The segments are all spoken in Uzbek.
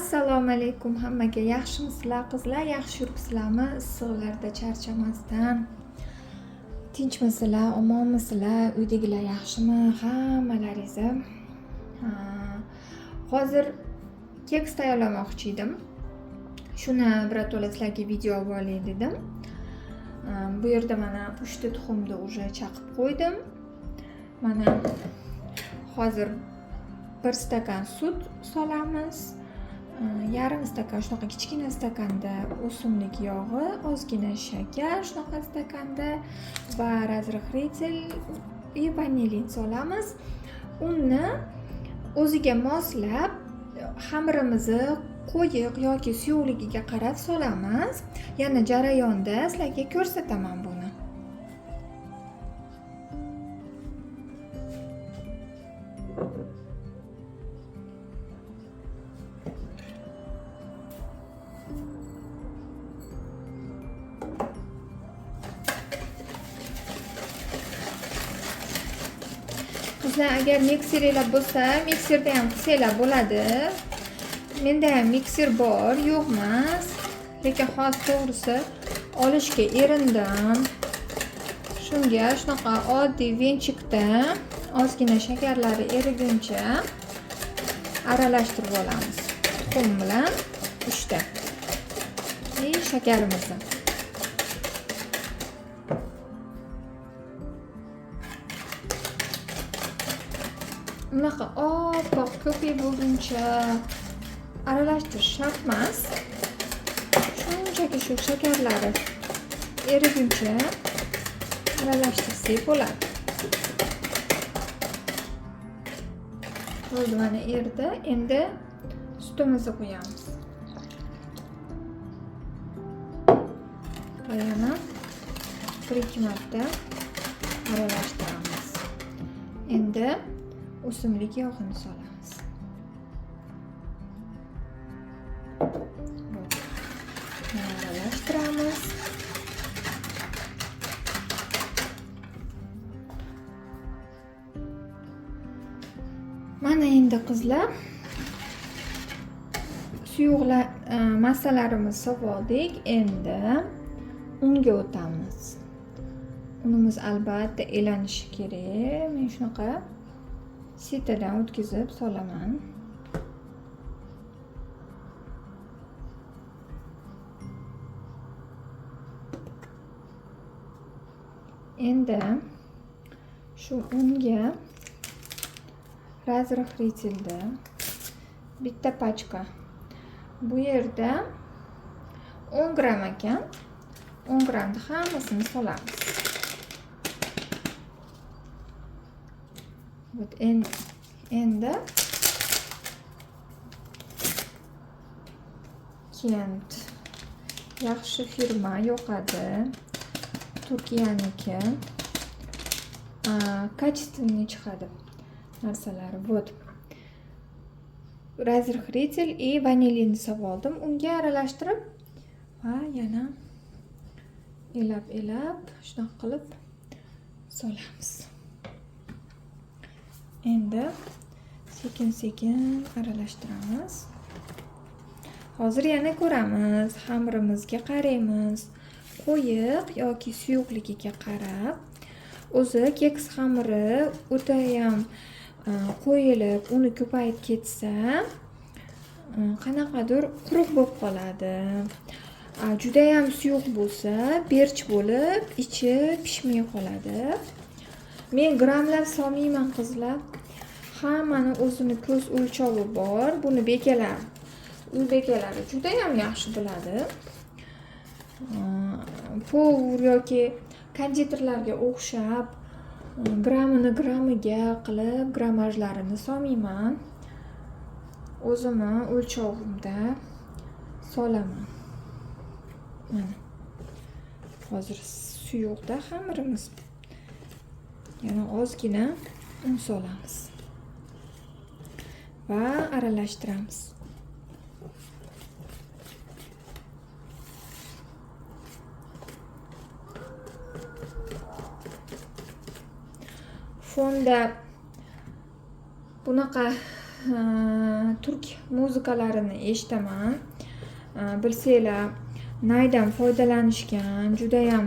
Assalomu alaykum hammaga. Yaxshimisizlar qizlar? Yaxshi yuribsizlarmi? Issiqlarda charchamasdan. Tinchmisizlar? Omonmisizlar? Uydagilar yaxshimi? Hammalaringiz. Hozir keks tayyorlamoqchi edim. Shuni birato'la sizlarga video olib olay dedim. Bu yerda mana 3 ta tuxumni уже chaqib qo'ydim. Mana hozir 1 stakan sut solamiz. Yarim stakan shunaqa kichkina stakanda o'simlik yog'i, ozgina shakar shunaqa stakanda va razrixritel va vanilin solamiz. Unni o'ziga moslab xamirimizni qo'yiq yoki suyuqligiga qarab solamiz. Yana jarayonda sizlarga ko'rsataman buni. Sizlar agar mikserlar bo'lsa, mikserda ham qilsanglar bo'ladi. Menda ham mikser bor, yo'q emas. Lekin hozir to'g'risi olishga erindim. Shunga shunaqa oddiy venchikda ozgina shakarlari eriguncha aralashtirib olamiz. Tuxum bilan 3 ta. Shakarimizni. Bunaqa oppoq ko'pik bo'lguncha aralashtirish shart emas. Shunchaki shu shakarlari eriguncha aralashtirsak bo'ladi. Bo'ldi, mana erdi. Endi sutimizni qo'yamiz. Va yana 1-2 marta aralashtiramiz. Endi o'simlik yog'ini solamiz. Aralashtiramiz. Mana endi qizlar suyuqlar massalarimizni sog'oldik. Endi unga o'tamiz. Unimiz albatta elanishi kerak. Men shunaqa sitadan o'tkazib solaman. Endi shu unga razrixritelda bitta pachka. Bu yerda 10 gram ekan. 10 gramni hammasini solamiz. Endi Kent yaxshi firma yoqadi. Turkiyaniki. Качественный chiqadi narsalari. Вот. Razrixritel va vanilinni soldim. Unga aralashtirib va yana elab shunaqa qilib solamiz. Endi sekin-sekin aralashtiramiz. Hozir yana ko'ramiz. Xamirimizga qaraymiz. Qo'yiq yoki suyuqligiga qarab. O'zi keks xamiri o'ta ham qo'yilib, uni ko'payib ketsa, qanaqadir quruq bo'lib qoladi. Juda ham suyuq bo'lsa, berch bo'lib, ichi pishmay qoladi. Men gramlab solmayman qizlar. Hammani o'zini ko'z o'lchovi bor. Buni uy bekalari juda ham yaxshi biladi. Povur yoki konditorlarga o'xshab gramiga qilib gramajlarini solmayman. O'zimni o'lchovimda solaman. Mana. Hozir suyuqda xamirimiz. Yana ozgina un solamiz. Va aralashtiramiz. Fonda bunaqa turk muzikalarini eshitaman. Bilsanglar, naydan foydalanishgan, juda ham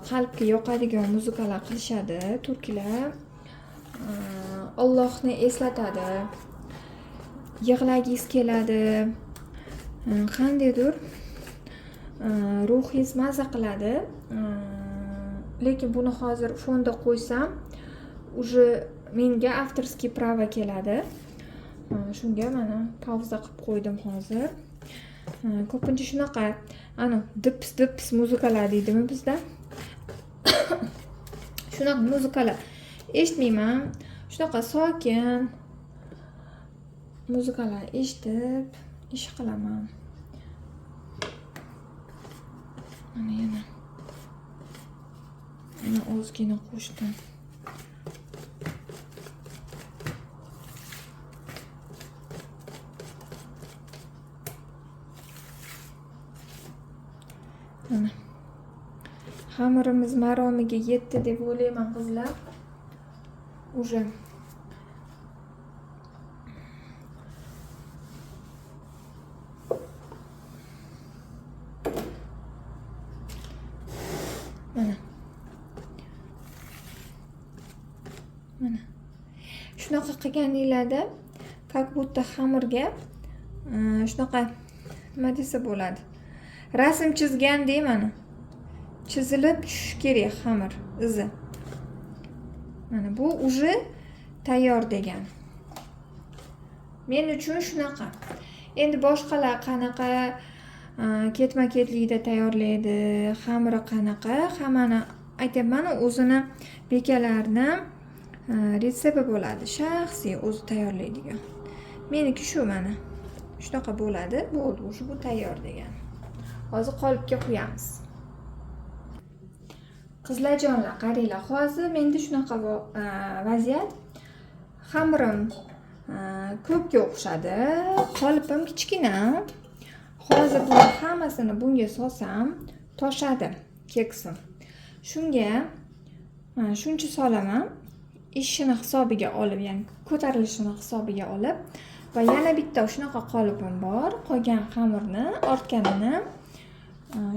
qalbga yoqadigan muzikalar qilishadi turklar. Allohni eslatadi, yig'lagingiz keladi, qandaydir ruhingiz maza qiladi. Lekin buni hozir fonda qo'ysam, уже menga avtorskiy prava keladi. Shunga mana pauza qilib qo'ydim hozir. Ko'pincha shunaqa dips muzikalar deydimi bizda. Shunaqa muzikalar eshitmayman. Shunaqa sokin muzikalar eshitib ish qilaman. Mana ozgina qo'shdim. Mana xamirimiz maromiga yetdi deb o'ylayman qizlar. Уже mana shunaqa qilganinglarda как будто xamirga shunaqa nima desa bo'ladi, rasm chizgandek mana chizilib tushishi kerak xamir izi. Mana bu уже tayyor degan. Men uchun shunaqa. Endi boshqalar qanaqa ketma-ketlikda tayyorlaydi, xamiri qanaqa, hammani aytayapman, o'zini bekalarni retsepti bo'ladi, shaxsiy o'zi tayyorlaydigan. Meniki shu mana. Shunaqa bo'ladi, bo'ldi, o'sha bu tayyor degan. Hozir qolipga qo'yamiz. Qizlarjonlar, qaranglar, hozir menda shunaqa vaziyat. Xamirim ko'pga o'xshadi, qolipim kichkina. Hozir buni hammasini bunga solsam, toshadi keksim. Shunga shuncha solaman, ishini hisobiga olib, ya'ni ko'tarilishini hisobiga olib va yana bitta shunaqa qolipim bor. Qolgan xamirni, ortganini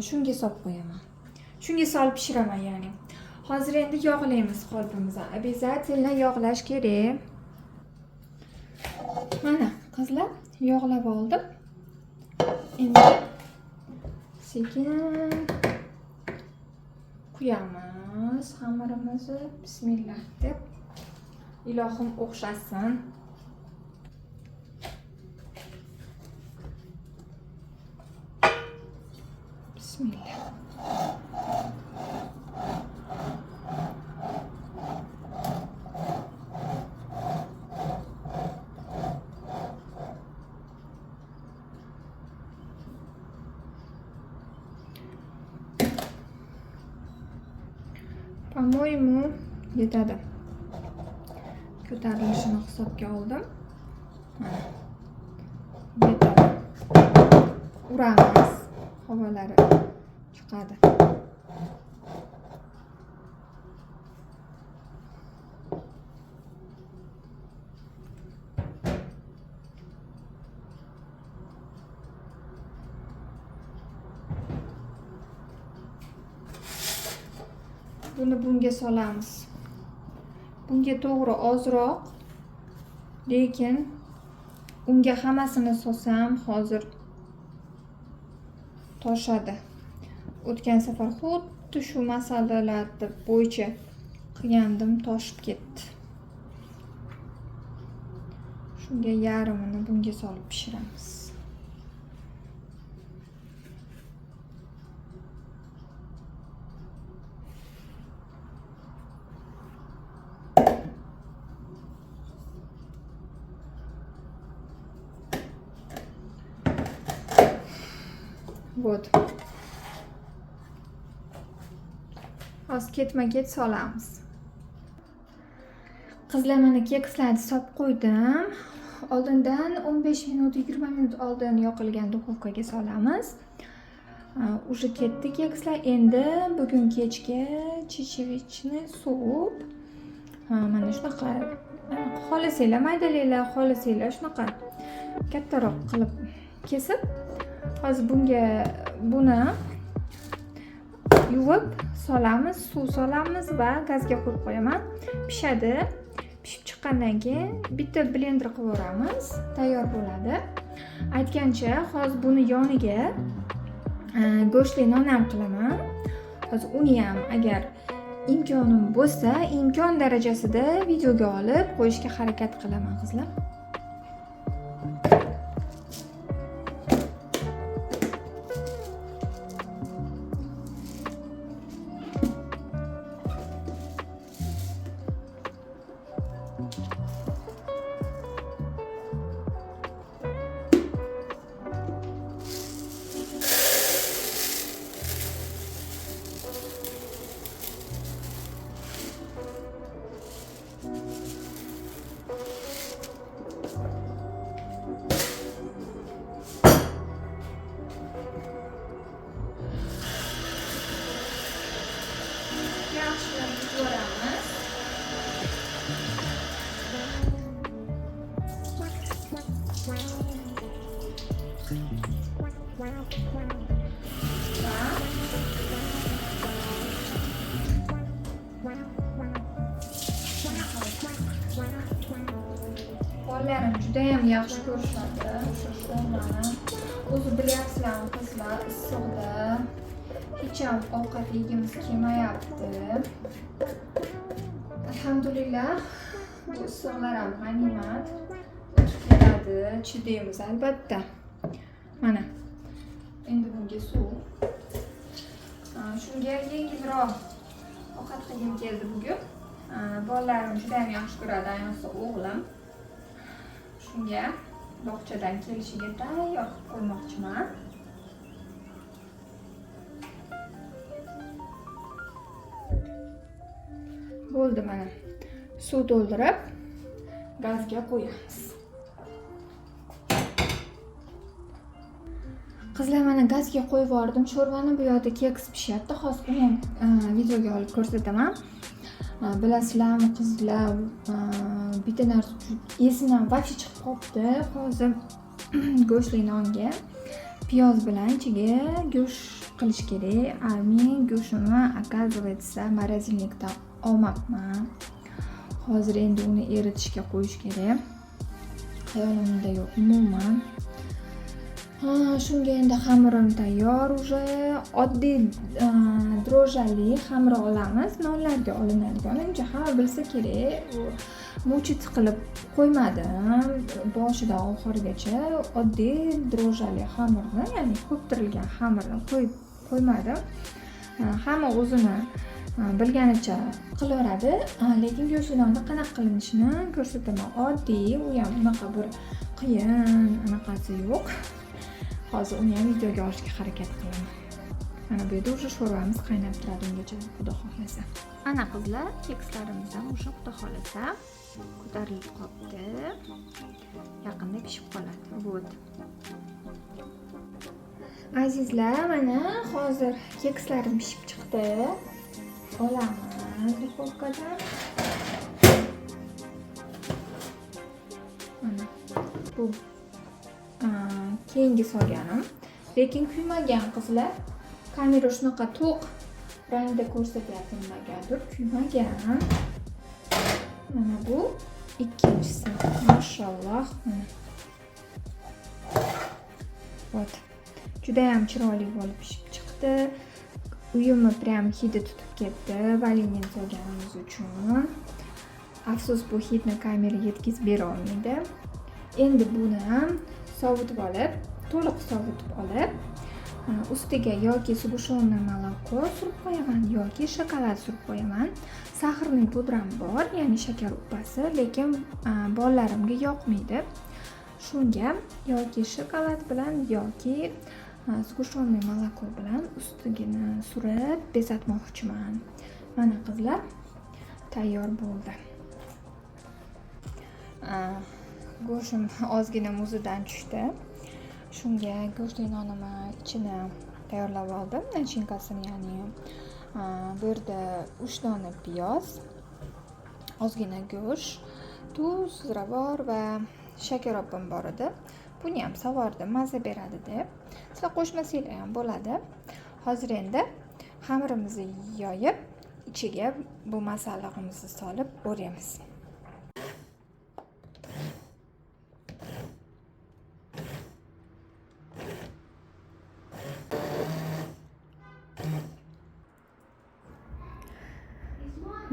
shunga solib qo'yaman. Shunga solib pishiraman, ya'ni. Hozir endi yog'laymiz qolipimizni. Обязательно yog'lash kerak. Mana qizlar, yog'lab oldim. Endi sekin quyamiz xamirimizni. Bismillah deb. Ilohim o'xshasin. Bismillah. По-моему, yetadi. Ko'tarilishini hisobga oldim. Mana. Yetadi. Uramiz. Havolari chiqadi. Buni bunga solamiz. Bunga to'g'ri ozroq, lekin unga hammasini solsam hozir toshadi. O'tgan safar xuddi shu masalalar bo'yicha qilgandim, toshib ketdi. Shunga yarmini bunga solib pishiramiz. Вот. Hozir ketma-ket solamiz. Qizlar, mana kekslarni solib qo'ydim. Oldindan 15 minut, 20 minut oldin yoqilgan duxovkaga solamiz. Уже ketdi kekslar. Endi bugun kechga chechevichni suvib, mana shunaqa xohlasanglar maydalanglar, xohlasanglar shunaqa kattaroq qilib kesib, hozir buni yuvib solamiz, suv solamiz va gazga qo'yib qo'yaman. Pishadi. Pishib chiqqandan keyin bitta blender qilib yuboramiz, tayyor bo'ladi. Aytgancha, hozir buni yoniga go'shtli non ham qilaman. Hozir uni ham agar imkonim bo'lsa, imkon darajasida videoga olib qo'yishga harakat qilaman, qizlar. Bolalarım juda ham yaxshi ko'rishadi o'sha sho'rmani. O'zi bilyapsizlarmi qizlar, issiqda hech ham ovqat yegimiz kelmayapti. Alhamdulillah, bu issiqlar ham g'animat. Keladi, chidaymiz albatta. Mana. Endi bunga suv. Shunga yengilroq ovqat qilgim keldi bugun. Bolalarim juda ham yaxshi ko'radi, ayniqsa o'g'lim. Shunga bog'chadan kelishiga tayyor qilib qo'ymoqchiman. Bo'ldi mana. Suv to'ldirib gazga qo'yamiz. Qizlar, mana gazga qo'yib yubordim. Sho'rvani bu yoqda keks pishyapti. Hozir uni ham videoga olib ko'rsataman. Bilasizlarmi qizlar, bitta narsa esimdan вообще chiqib qolibdi. Hozir go'shtli nonga piyoz bilan ichiga go'sht qilish kerak. Men go'shtni оказывается morozinlikdan olmabman. Hozir endi uni eritishga qo'yish kerak. Xayolimda yo'q umuman. Shunga endi xamirim tayyor уже. Oddiy drojali xamir olamiz. Nonlarga olinadigan. Menimcha hamma bilsa kerak. Muchit qilib qo'ymadim. Boshidan oxirigacha oddiy drojali xamirni, ya'ni ko'ptirilgan xamirni qo'yib qo'ymadim. Hamma o'zini bilganicha qilaveradi, lekin go'shtli nonni qanaqa qilinishini ko'rsataman. Oddiy, u ham unaqa bir qiyin anaqasi yo'q. Hozir uni ham videoga olishga harakat qilaman. Mana bu yerda o'sha sho'rvamiz qaynab turadi ungacha, xudo xohlasa. Ana qizlar, kekslarimiz ham o'sha xudo xohlasa ko'tarilib qolibdi. Yaqinda pishib qoladi. Bo't. Azizlar, mana hozir kekslarim pishib chiqdi. Olaman duxovkadan. Mana bu keyingi solganim, lekin kuymagan qizlar. Kamera shunaqa to'q rangda ko'rsatyapti nimagadir, kuymagan. Mana bu ikkinchisi. Mashalloh. Вот. Juda ham chiroyli bo'lib pishib chiqdi. Uyimni prям hidi tutib ketdi. Valingan solganimiz uchun. Afsus, bu hidni kamera yetkazib bera olmaydi. Endi buni ham sovutib olib, to'liq sovutib olib, ustiga yoki sug'ushonli moloko surib qo'yaman yoki shokolad surib qo'yaman. Saxirning pudram bor, ya'ni shakar upasi, lekin bolalarimga yoqmaydi. Shunga yoki shokolad bilan yoki sug'ushonli moloko bilan ustigini surib bezatmoqchiman. Mana qizlar, tayyor bo'ldi. Go'shtim ozgina muzidan tushdi. Shunga go'shtli nonimni ichini tayyorlab oldim. Nachinkasini, ya'ni bu yerda 3 dona piyoz, ozgina go'sht, tuz, ziravor va shakar opam bor edi. Buni ham sovordim, maza beradi deb. Sizlar qo'shmasanglar ham bo'ladi. Hozir endi xamirimizni yoyib, ichiga bu masalliqimizni solib o'ramiz.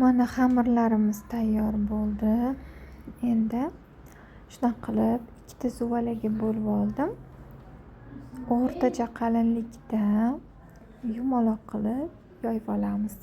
Mana xamirlarimiz tayyor bo'ldi. Endi shunaqa qilib ikkita zuvalaga bo'lib oldim. O'rtacha qalinlikda yumaloq qilib yoyib olamiz.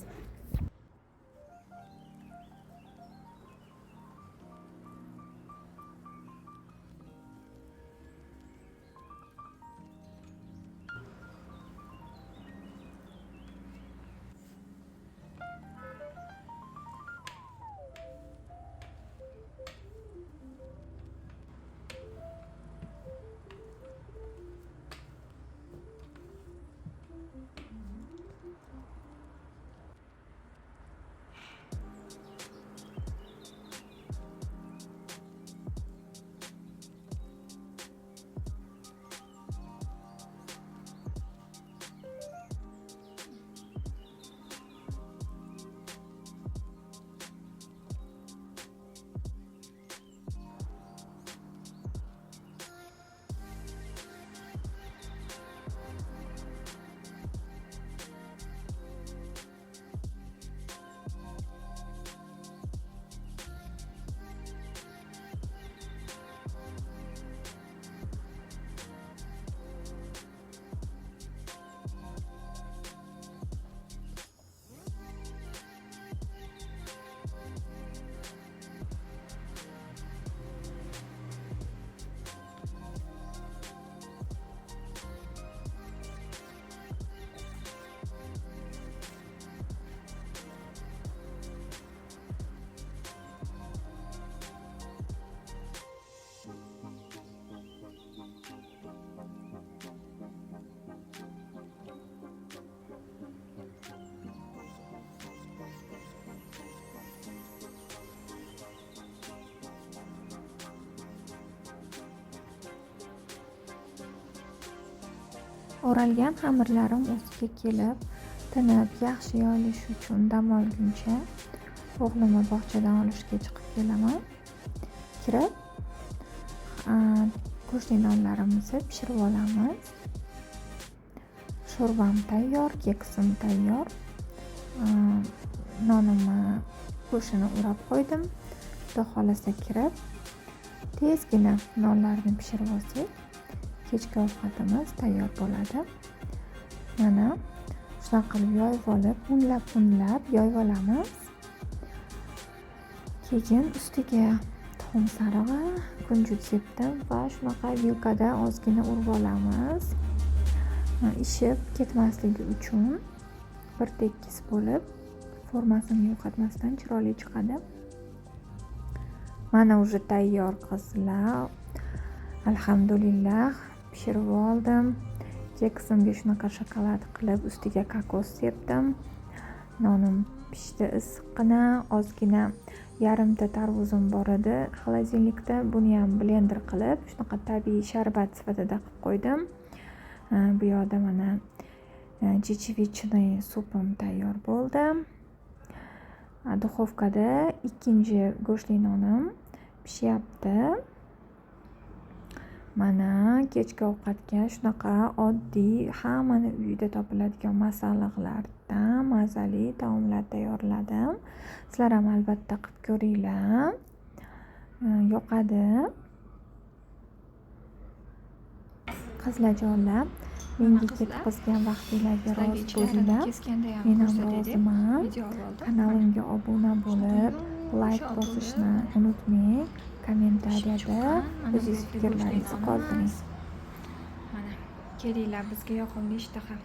O'ralgan xamirlarim ustiga kelib, tinib, yaxshi yoyilishi uchun dam olguncha o'g'limni bog'chadan olishga chiqib kelaman. Kirib, go'shtli nonlarimizni pishirib olamiz. Sho'rvam tayyor, keksim tayyor. Nonimni go'shtini o'rab qo'ydim. Xudo xolasa kirib, tezgina nonlarni pishirib olsak, kechki ovqatimiz tayyor bo'ladi. Mana shunaqa qilib yoyib olib, unlab yoyib olamiz. Keyin ustiga tuxum sarig'i, kunjut sepdim va shunaqa vilkada ozgina urib olamiz. Ishib ketmasligi uchun bir tekis bo'lib, formasini yo'qotmasdan chiroyli chiqadi. Mana уже tayyor qizlar. Alhamdulillah pishirib oldim. Keksimga shunaqa shokolad qilib ustiga kokos sepdim. Nonim pishdi issiqqina, ozgina yarimta tarvuzim bor edi xolodilnikda. Buni ham blender qilib, shunaqa tabiiy sharbat sifatida qilib qo'ydim. Bu yoqda mana chechevichniy supim tayyor bo'ldi. Duxovkada ikkinchi go'shtli nonim pishyapti. Mana kechki ovqatga shunaqa oddiy, hammani uyida topiladigan masalliqlardan mazali taomlar tayyorladim. Sizlar ham albatta qilib ko'ringlar. Yoqadi. Qizlarjonlar, menga ketkazgan vaqtinglarga rozi bo'linglar. Men ham roziman. Kanalimga obuna bo'lib, like bosishni unutmang. Kommentariyada o'zingiz fikrlaringizni qoldiring. Mana kelinglar bizga yoqimli ishtaha.